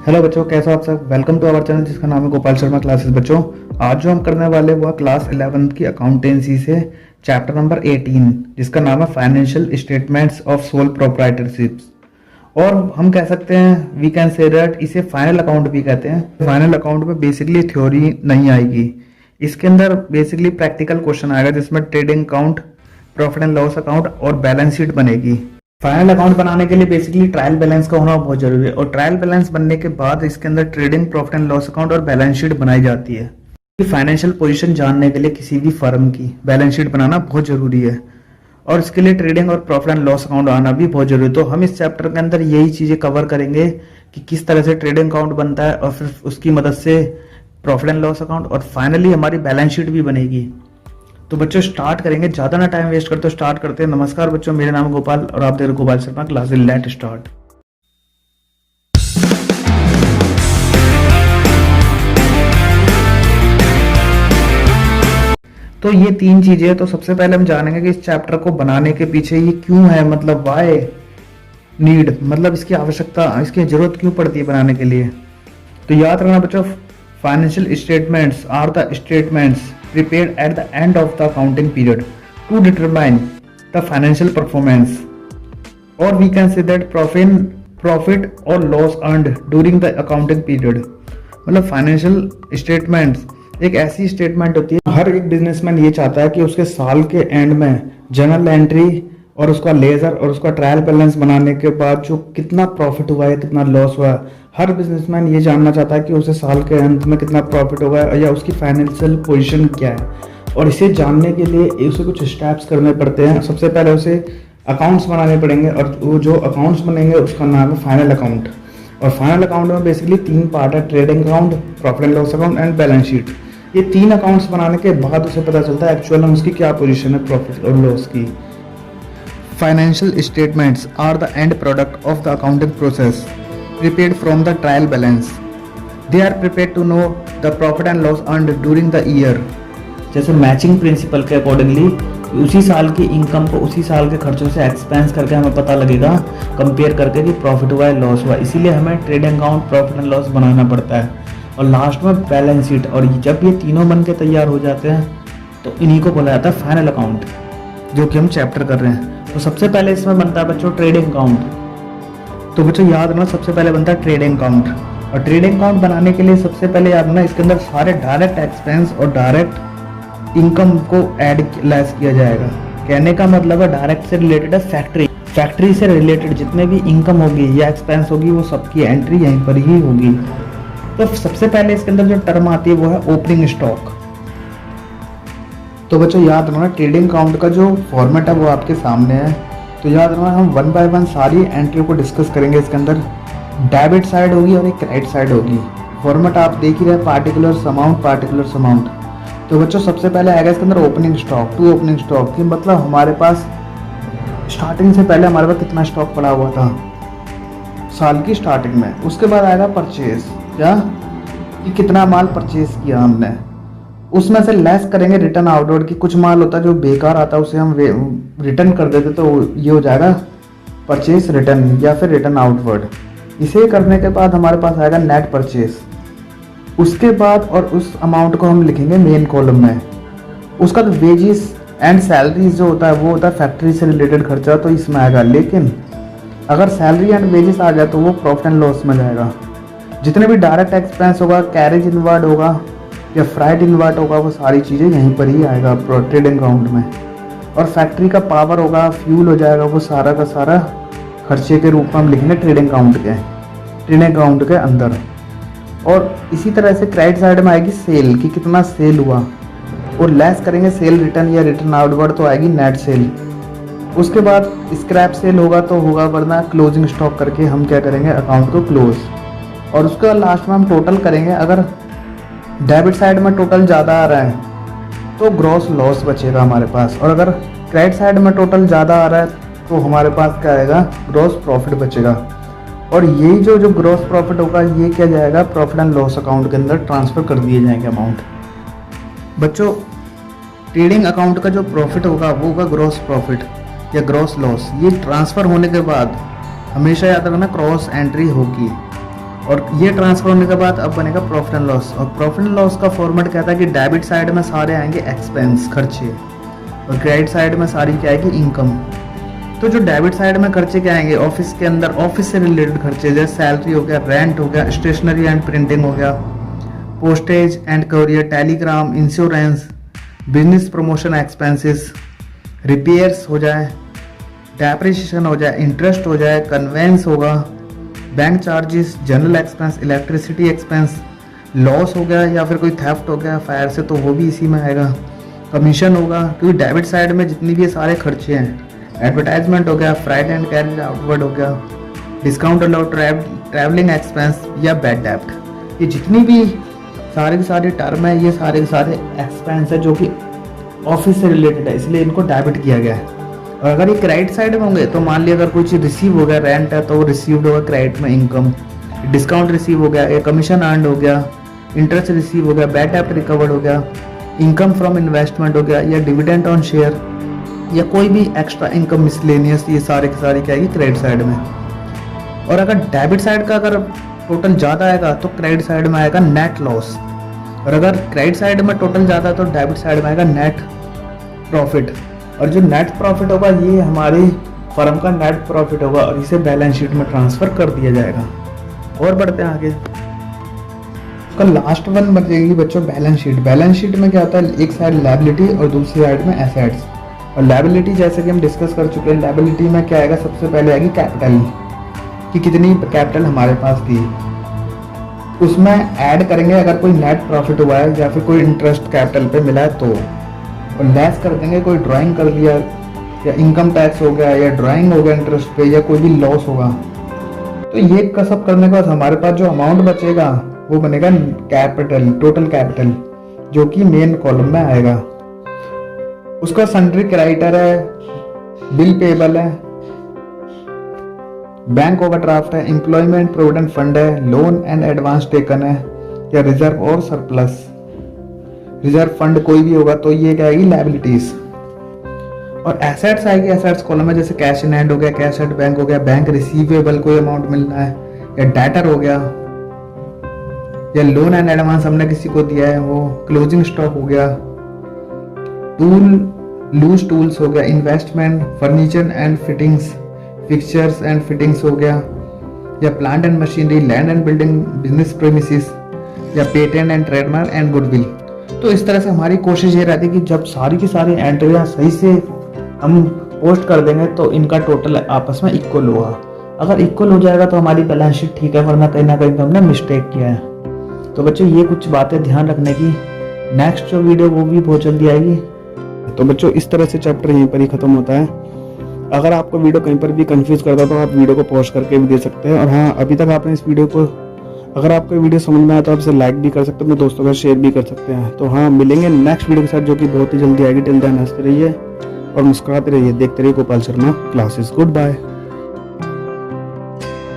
Hello बच्चों, कैसे हो आप सब। वेलकम टू आवर चैनल जिसका नाम है गोपाल शर्मा क्लासेस। बच्चों, आज जो हम करने वाले वो क्लास 11th की अकाउंटेंसी से चैप्टर नंबर 18 जिसका नाम है फाइनेंशियल स्टेटमेंट्स ऑफ सोल प्रोप्राइटरशिप्स। और हम कह सकते हैं, वी कैन से दैट इसे फाइनल अकाउंट भी कहते हैं। फाइनल अकाउंट में बेसिकली थ्योरी नहीं आएगी, इसके अंदर बेसिकली प्रैक्टिकल क्वेश्चन आएगा जिसमें trading account, profit and loss account और बैलेंस शीट बनेगी। फाइनल अकाउंट बनाने के लिए बेसिकली ट्रायल बैलेंस का होना बहुत जरूरी है और ट्रायल बैलेंस बनने के बाद इसके अंदर trading, profit and loss account और बैलेंस शीट बनाई जाती है। फाइनेंशियल पोजीशन जानने के लिए किसी भी फर्म की बैलेंस शीट बनाना बहुत जरूरी है और इसके लिए ट्रेडिंग और प्रॉफिट एंड लॉस अकाउंट आना भी बहुत जरूरी है। तो हम इस चैप्टर के अंदर यही चीजें कवर करेंगे कि किस तरह से ट्रेडिंग अकाउंट बनता है और फिर उसकी मदद से प्रॉफिट एंड लॉस अकाउंट और फाइनली हमारी बैलेंस शीट भी बनेगी। तो बच्चों स्टार्ट करेंगे, ज्यादा ना टाइम वेस्ट करते स्टार्ट करते हैं। नमस्कार बच्चों, मेरा नाम है गोपाल और आप देख रहे हो Gopal Sharma classes. Let start. तो ये तीन चीजें हैं। तो सबसे पहले हम जानेंगे कि इस चैप्टर को बनाने के पीछे ये क्यों है, मतलब व्हाई नीड, मतलब इसकी आवश्यकता, इसकी जरूरत क्यों पड़ती है बनाने के लिए। तो याद रखना बच्चों, financial statements are the statements prepared at the end of the accounting period to determine the financial performance, or we can say that profit or loss earned during the accounting period। मतलब financial statements एक ऐसी statement होती है, हर एक businessman ये चाहता है कि उसके साल के एंड में जर्नल एंट्री और उसका लेजर और उसका ट्रायल बैलेंस बनाने के बाद जो कितना प्रॉफिट हुआ है, कितना लॉस हुआ है, हर बिजनेसमैन ये जानना चाहता है कि उसे साल के अंत में कितना प्रॉफिट होगा या उसकी फाइनेंशियल पोजीशन क्या है। और इसे जानने के लिए उसे कुछ स्टेप्स करने पड़ते हैं। सबसे पहले उसे अकाउंट्स बनाने पड़ेंगे और वो जो अकाउंट्स बनेंगे उसका नाम है फाइनल अकाउंट। और फाइनल अकाउंट में बेसिकली तीन पार्ट है, trading account, profit and loss account and balance sheet. ये तीन अकाउंट्स बनाने के बाद उसे पता चलता है एक्चुअल में उसकी क्या पोजिशन है प्रॉफिट और लॉस की। Financial statements are the end product of the accounting process, prepared from the trial balance. They are prepared to know the profit and loss earned during the year. जैसे matching principal के accordingly उसी साल की income को उसी साल के खर्चों से एक्सपेंस करके हमें पता लगेगा, कंपेयर करके कि प्रॉफिट हुआ है लॉस हुआ। इसीलिए हमें trading account, profit and loss बनाना पड़ता है और लास्ट में बैलेंस शीट। और जब ये तीनों बन के तैयार हो जाते हैं तो इन्हीं को बोला जाता है फाइनल अकाउंट, जो कि हम चैप्टर कर रहे हैं। तो सबसे पहले इसमें बनता है बच्चों ट्रेडिंग अकाउंट। तो बच्चों याद रखना, सबसे पहले बनता है ट्रेडिंग अकाउंट। और ट्रेडिंग अकाउंट बनाने के लिए सबसे पहले याद रखना, इसके अंदर सारे डायरेक्ट एक्सपेंस और डायरेक्ट इनकम को ऐड लेस किया जाएगा। कहने का मतलब है डायरेक्ट से रिलेटेड है फैक्ट्री से रिलेटेड जितने भी इनकम होगी या एक्सपेंस होगी वो सबकी एंट्री यहीं पर ही होगी। तो सबसे पहले इसके अंदर जो टर्म आती है वो है ओपनिंग स्टॉक। तो बच्चों याद रखना, ट्रेडिंग अकाउंट का जो फॉर्मेट है वो आपके सामने है। तो याद रखना, हम वन बाय वन सारी एंट्री को डिस्कस करेंगे। इसके अंदर डेबिट साइड होगी और एक क्रेडिट साइड होगी। फॉर्मेट आप देख ही रहे, पार्टिकुलर अमाउंट। तो बच्चों सबसे पहले आएगा इसके अंदर opening stock. To opening stock की मतलब हमारे पास स्टार्टिंग से पहले हमारे पास कितना स्टॉक पड़ा हुआ था साल की स्टार्टिंग में। उसके बाद आएगा परचेज, क्या कि कितना माल परचेज किया हमने। उसमें से लेस करेंगे रिटर्न आउटवर्ड की। कुछ माल होता है जो बेकार आता है उसे हम रिटर्न कर देते, तो ये हो जाएगा परचेज रिटर्न या फिर रिटर्न आउटवर्ड। इसे करने के बाद हमारे पास आएगा नेट परचेज। उसके बाद और उस अमाउंट को हम लिखेंगे मेन कॉलम में। उसका तो वेजेस एंड सैलरीज जो होता है वो होता है फैक्ट्री से रिलेटेड खर्चा, तो इसमें आएगा। लेकिन अगर सैलरी एंड वेजेस आ गया तो वो प्रॉफिट एंड लॉस में जाएगा। जितने भी डायरेक्ट एक्सपेंस होगा, कैरेज इनवर्ड होगा या फ्राइट इन्वर्ट होगा, वो सारी चीज़ें यहीं पर ही आएगा ट्रेडिंग अकाउंट में। और फैक्ट्री का पावर होगा, फ्यूल हो जाएगा, वो सारा का सारा खर्चे के रूप में हम लिखेंगे ट्रेडिंग अकाउंट के अंदर। और इसी तरह से क्रेडिट साइड में आएगी सेल कि कितना सेल हुआ और लेस करेंगे सेल रिटर्न या रिटर्न आउटवर्ड, तो आएगी नेट सेल। उसके बाद स्क्रैप सेल होगा तो होगा, वरना क्लोजिंग स्टॉक करके हम क्या करेंगे अकाउंट को क्लोज। और उसके बाद लास्ट में हम टोटल करेंगे। अगर डेबिट साइड में टोटल ज़्यादा आ रहा है तो ग्रॉस लॉस बचेगा हमारे पास, और अगर क्रेडिट साइड में टोटल ज़्यादा आ रहा है तो हमारे पास क्या आएगा ग्रॉस प्रॉफिट बचेगा। और यही जो ग्रॉस प्रॉफिट होगा ये क्या जाएगा प्रॉफिट एंड लॉस अकाउंट के अंदर ट्रांसफ़र कर दिए जाएंगे अमाउंट। बच्चों ट्रेडिंग अकाउंट का जो प्रॉफिट होगा वो होगा ग्रॉस प्रॉफिट या ग्रॉस लॉस। ये ट्रांसफ़र होने के बाद हमेशा याद रखना क्रॉस एंट्री होगी। और ये ट्रांसफर होने के बाद अब बनेगा प्रॉफिट एंड लॉस। और प्रॉफिट एंड लॉस का फॉर्मेट कहता है कि डेबिट साइड में सारे आएंगे एक्सपेंस, खर्चे, और क्रेडिट साइड में सारी क्या आएगी, इनकम। तो जो डेबिट साइड में खर्चे क्या आएंगे, ऑफिस के अंदर ऑफिस से रिलेटेड खर्चे, जैसे सैलरी हो गया, रेंट हो गया, स्टेशनरी एंड प्रिंटिंग हो गया, postage and courier, Telegram, insurance, business promotion expenses, repairs हो जाए, डेप्रिसिएशन हो जाए, इंटरेस्ट हो जाए, कन्वेंस होगा, bank charges, general expense, electricity expense, loss हो गया या फिर कोई थेफ्ट हो गया फायर से तो वो भी इसी में आएगा, कमीशन होगा, क्योंकि डेबिट साइड में जितनी भी सारे खर्चे हैं, एडवर्टाइजमेंट हो गया, फ्राइट एंड कैरी आउटवर्ड हो गया, डिस्काउंट अलाउड, ट्रैवलिंग एक्सपेंस या बैड डेब्ट, ये जितनी भी सारे के सारे टर्म है, ये सारे के सारे एक्सपेंस है जो कि ऑफिस से रिलेटेड है, इसलिए इनको डेबिट किया गया है। और अगर ये क्रेडिट साइड में होंगे तो मान लिया अगर कोई चीज़ रिसीव हो गया, रेंट है तो वो रिसीव्ड होगा क्रेडिट में इनकम, डिस्काउंट रिसीव हो गया या कमीशन अर्नड हो गया, इंटरेस्ट रिसीव हो गया, बैड डेब्ट रिकवर्ड हो गया, इनकम फ्रॉम इन्वेस्टमेंट हो गया या डिविडेंड ऑन शेयर या कोई भी एक्स्ट्रा इनकम मिसलेनियस, ये सारे के सारे क्या आएगी क्रेडिट साइड में। और अगर डेबिट साइड का अगर टोटल ज़्यादा आएगा तो क्रेडिट साइड में आएगा नेट लॉस, और अगर क्रेडिट साइड में टोटल ज़्यादा है तो डेबिट साइड में आएगा नेट प्रॉफिट। और जो नेट प्रॉफिट होगा ये हमारी फर्म का नेट प्रॉफिट होगा और इसे बैलेंस शीट में ट्रांसफ़र कर दिया जाएगा। और बढ़ते हैं आगे, उसका लास्ट वन बचेगी बच्चों बैलेंस शीट। बैलेंस शीट में क्या होता है, एक साइड लायबिलिटी और दूसरी साइड में एसेट्स। और लायबिलिटी जैसे कि हम डिस्कस कर चुके हैं, लायबिलिटी में क्या आएगा, सबसे पहले आएगी कैपिटल, कि कितनी कैपिटल हमारे पास थी, उसमें ऐड करेंगे अगर कोई नेट प्रॉफिट हुआ है या फिर कोई इंटरेस्ट कैपिटल पे मिला है तो, और लेस कर देंगे कोई ड्राइंग कर दिया या इनकम टैक्स हो गया या ड्राइंग हो गया इंटरेस्ट पे या कोई भी लॉस होगा। तो ये सब करने के बाद हमारे पास जो अमाउंट बचेगा वो बनेगा कैपिटल, टोटल कैपिटल, जो कि मेन कॉलम में आएगा। उसका सन्ड्री क्रेडिटर है, बिल पेबल है, बैंक ओवरड्राफ्ट है, एम्प्लॉयमेंट प्रोविडेंट फंड है, लोन एंड एडवांस टेकन है या रिजर्व और सरप्लस। रिजर्व फंड कोई भी होगा तो ये क्या आएगी, लायबिलिटीज। और एसेट्स आएगी, एसेट्स कॉलम में जैसे कैश इन हैंड हो गया, कैश एट बैंक हो गया, बैंक रिसीवेबल कोई अमाउंट मिलना है या डेटर हो गया या लोन एंड एडवांस हमने किसी को दिया है वो, क्लोजिंग स्टॉक हो गया, लूज टूल्स हो गया, investment, furniture and fittings, fixtures and fittings हो गया या plant and machinery, land and building, business premises या patent and trademark and goodwill. तो इस तरह से हमारी कोशिश ये रहती है कि जब सारी की सारी एंट्रियाँ सही से हम पोस्ट कर देंगे तो इनका टोटल आपस में इक्वल होगा। अगर इक्वल हो जाएगा तो हमारी बैलेंस शीट ठीक है, वरना कहीं ना कहीं तो हमने मिस्टेक किया है। तो बच्चों ये कुछ बातें ध्यान रखने की, नेक्स्ट जो वीडियो वो भी बहुत जल्दी आएगी। तो बच्चों इस तरह से चैप्टर यहीं पर ही खत्म होता है। अगर आपको वीडियो कहीं पर भी कंफ्यूज करता है तो आप वीडियो को पॉज करके भी दे सकते हैं। और हाँ, अभी तक आपने इस वीडियो को, अगर आपको वीडियो समझ में आया तो आप इसे लाइक भी कर सकते हैं, अपने दोस्तों का शेयर भी कर सकते हैं। तो हाँ, मिलेंगे नेक्स्ट वीडियो के साथ जो कि बहुत ही जल्दी आएगी। टिल देन हंसते रहिए और मुस्कुराते रहिए, देखते रहिए Gopal Sharma classes. Good bye.